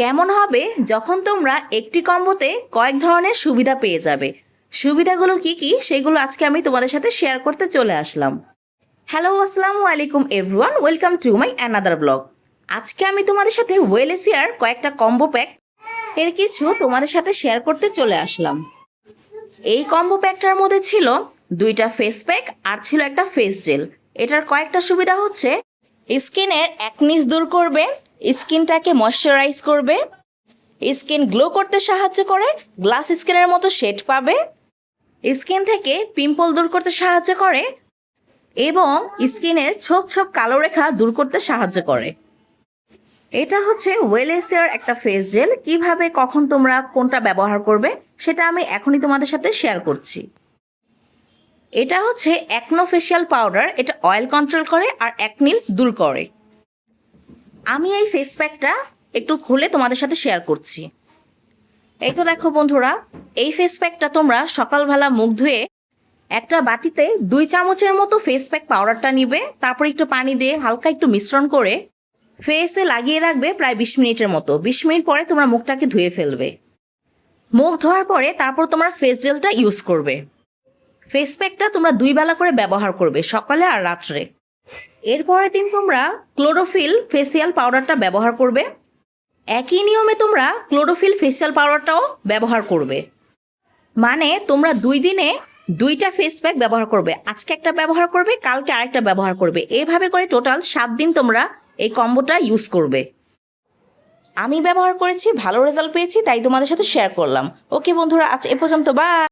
কেমন হবে যখন তোমরা একটি কম্বোতে কয়েক ধরনের সুবিধা পেয়ে যাবে। সুবিধাগুলো কি কি সেগুলো আজকে আমি তোমাদের সাথে শেয়ার করতে চলে আসলাম। হ্যালো, আসসালামু আলাইকুম everyone, welcome to my another blog. আজকে আমি তোমাদের সাথে ওয়েলেসিয়ার কয়েকটা কম্বো প্যাক এর কিছু তোমাদের সাথে শেয়ার করতে চলে আসলাম। এই কম্বো প্যাকটার মধ্যে ছিল দুইটা ফেস প্যাক আর ছিল একটা ফেস জেল। এটার কয়েকটা সুবিধা হচ্ছে স্কিনের অ্যাকনিস দূর করবে, স্কিনটাকে ময়শ্চারাইজ করবে, স্কিন গ্লো করতে সাহায্য করে, গ্লাস স্কিনের মতো শেড পাবে, স্কিন থেকে পিম্পল দূর করতে সাহায্য করে এবং স্কিনের ছোপ ছোপ কালো রেখা দূর করতে সাহায্য করে। এটা হচ্ছে ওয়েলেসিয়ার একটা ফেস জেল। কিভাবে কখন তোমরা কোনটা ব্যবহার করবে সেটা আমি এখনই তোমাদের সাথে শেয়ার করছি। এটা হচ্ছে অ্যাকনো ফেশিয়াল পাউডার। এটা অয়েল কন্ট্রোল করে আর অ্যাকনি দূর করে। আমি এই ফেস প্যাকটা একটু খুলে তোমাদের সাথে শেয়ার করছি। এই তো দেখো বন্ধুরা, এই ফেস প্যাকটা তোমরা সকালবেলা মুখ ধুয়ে একটা বাটিতে 2 চামচের মতো ফেস প্যাক পাউডারটা নিবে, তারপর একটু পানি দিয়ে হালকা একটু মিশ্রণ করে ফেসে লাগিয়ে রাখবে প্রায় 20 মিনিটের মতো। 20 মিনিট পরে তোমরা মুখটাকে ধুয়ে ফেলবে। মুখ ধোয়ার পরে তারপর তোমরা ফেস জেলটা ইউজ করবে। ফেস প্যাকটা তোমরা 2 বেলা করে ব্যবহার করবে, সকালে আর রাত্রে। এরপরের দিন তোমরা ক্লোরোফিল ফেসিয়াল পাউডারটা ব্যবহার করবে। একই নিয়মে তোমরা ক্লোরোফিল ফেসিয়াল পাউডারটাও ব্যবহার করবে। মানে তোমরা 2 দিনে 2টা ফেস প্যাক ব্যবহার করবে। আজকে একটা ব্যবহার করবে, কালকে আরেকটা ব্যবহার করবে। এইভাবে করে টোটাল 7 দিন তোমরা এই কম্বোটা ইউজ করবে। আমি ব্যবহার করেছি, ভালো রেজাল্ট পেয়েছি, তাই তোমাদের সাথে শেয়ার করলাম। ওকে বন্ধুরা, আজ এ পর্যন্ত, বাই।